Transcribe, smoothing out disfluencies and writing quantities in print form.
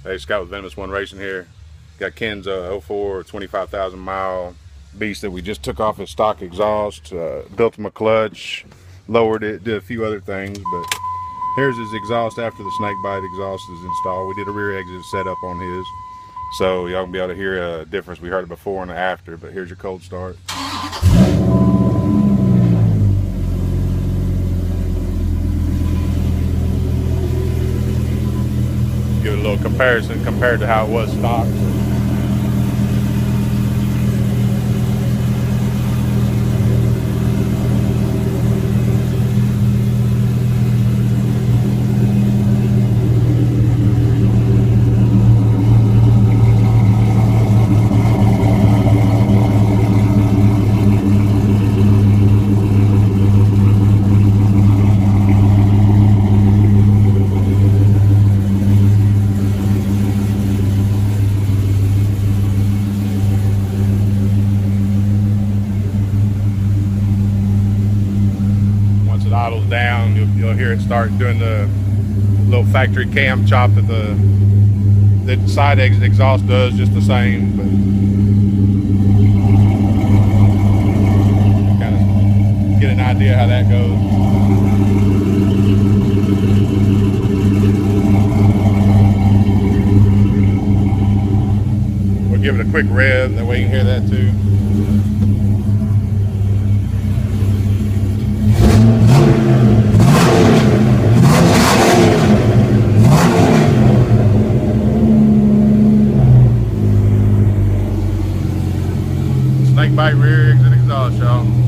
Hey, Scott with Venomous One Racing here. Got Kenn's 04 25,000 mile beast that we just took off his stock exhaust, built him a clutch, lowered it, did a few other things, but here's his exhaust after the SnakeBite exhaust is installed. We did a rear exit setup on his, so y'all can be able to hear a difference. We heard it before and after, but here's your cold start. Give it a little comparison compared to how it was stock. Idles down, you'll hear it start doing the little factory cam chop that the side exit exhaust does, just the same, but kind of get an idea how that goes. We'll give it a quick rev, that way you can hear that too. SnakeBite rear exit exhaust, y'all.